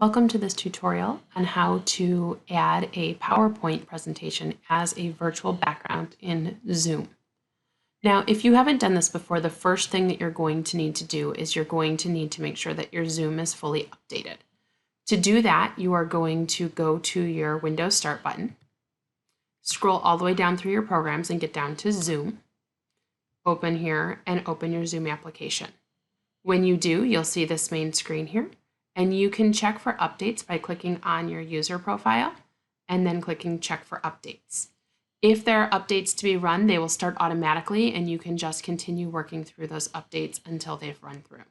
Welcome to this tutorial on how to add a PowerPoint presentation as a virtual background in Zoom. Now, if you haven't done this before, the first thing that you're going to need to do is you're going to need to make sure that your Zoom is fully updated. To do that, you are going to go to your Windows Start button, scroll all the way down through your programs and get down to Zoom, open here and open your Zoom application. When you do, you'll see this main screen here. And you can check for updates by clicking on your user profile and then clicking check for updates. If there are updates to be run, they will start automatically and you can just continue working through those updates until they've run through.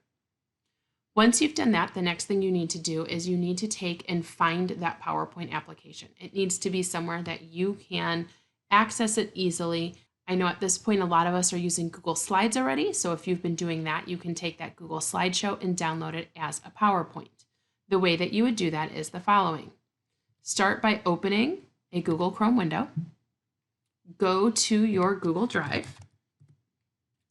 Once you've done that, the next thing you need to do is you need to take and find that PowerPoint application. It needs to be somewhere that you can access it easily. I know at this point a lot of us are using Google Slides already, so if you've been doing that, you can take that Google Slideshow and download it as a PowerPoint. The way that you would do that is the following. Start by opening a Google Chrome window, go to your Google Drive,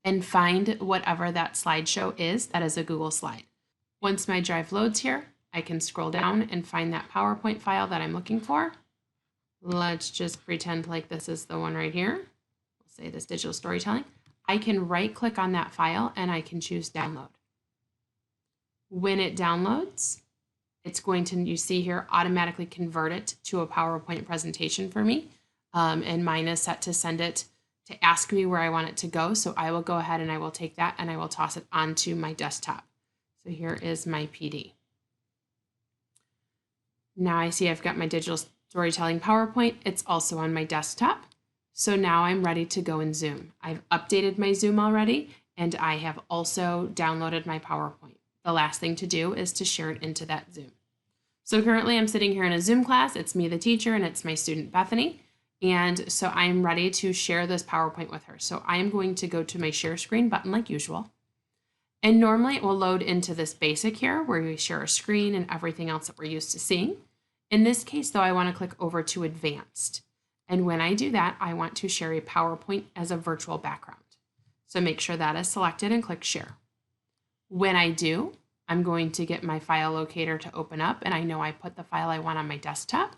and find whatever that slideshow is that is a Google slide. Once my drive loads here, I can scroll down and find that PowerPoint file that I'm looking for. Let's just pretend like this is the one right here. Say this digital storytelling. I can right click on that file and I can choose download. When it downloads, it's going to, you see here, automatically convert it to a PowerPoint presentation for me. And mine is set to send it to ask me where I want it to go. So I will go ahead and I will take that and I will toss it onto my desktop. So here is my PD. Now I see I've got my digital storytelling PowerPoint. It's also on my desktop. So now I'm ready to go in Zoom. I've updated my Zoom already, and I have also downloaded my PowerPoint. The last thing to do is to share it into that Zoom. So currently I'm sitting here in a Zoom class. It's me, the teacher, and it's my student, Bethany. And so I'm ready to share this PowerPoint with her. So I'm going to go to my share screen button like usual. And normally it will load into this basic here where we share a screen and everything else that we're used to seeing. In this case, though, I want to click over to advanced. And when I do that, I want to share a PowerPoint as a virtual background. So make sure that is selected and click share. When I do, I'm going to get my file locator to open up and I know I put the file I want on my desktop.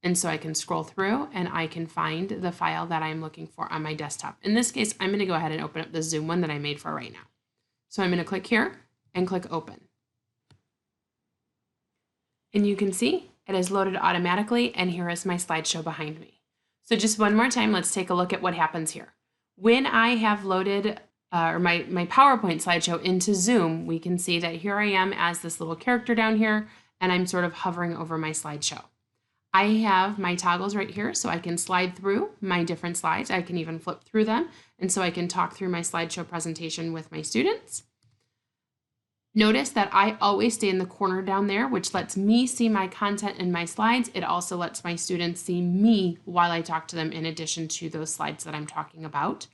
And so I can scroll through and I can find the file that I'm looking for on my desktop. In this case, I'm going to go ahead and open up the Zoom one that I made for right now. So I'm going to click here and click open. And you can see it is loaded automatically and here is my slideshow behind me. So just one more time, let's take a look at what happens here. When I have loaded my PowerPoint slideshow into Zoom, we can see that here I am as this little character down here, and I'm sort of hovering over my slideshow. I have my toggles right here, so I can slide through my different slides. I can even flip through them, and so I can talk through my slideshow presentation with my students. Notice that I always stay in the corner down there, which lets me see my content and my slides. It also lets my students see me while I talk to them in addition to those slides that I'm talking about.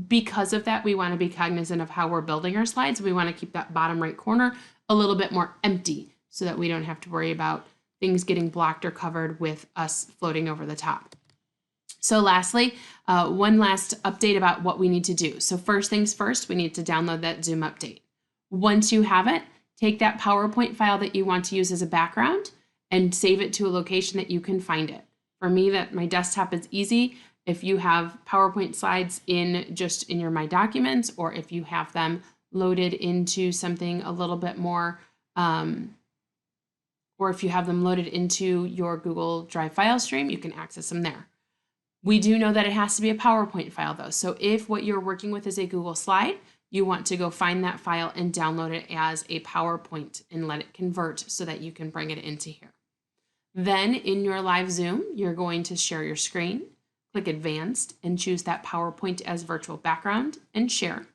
Because of that, we want to be cognizant of how we're building our slides. We want to keep that bottom right corner a little bit more empty so that we don't have to worry about things getting blocked or covered with us floating over the top. So lastly, one last update about what we need to do. So first things first, we need to download that Zoom update. Once you have it, take that PowerPoint file that you want to use as a background and save it to a location that you can find it. For me, that my desktop is easy. If you have PowerPoint slides just in your My Documents, or if you have them loaded into something a little bit more, or if you have them loaded into your Google Drive file stream, you can access them there. We do know that it has to be a PowerPoint file though. So if what you're working with is a Google slide, you want to go find that file and download it as a PowerPoint and let it convert so that you can bring it into here. Then in your live Zoom, you're going to share your screen, click advanced and choose that PowerPoint as virtual background and share.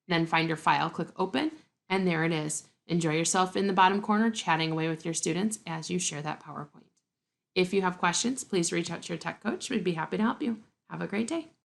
Then find your file, click open, and there it is. Enjoy yourself in the bottom corner, chatting away with your students as you share that PowerPoint. If you have questions, please reach out to your tech coach. We'd be happy to help you. Have a great day.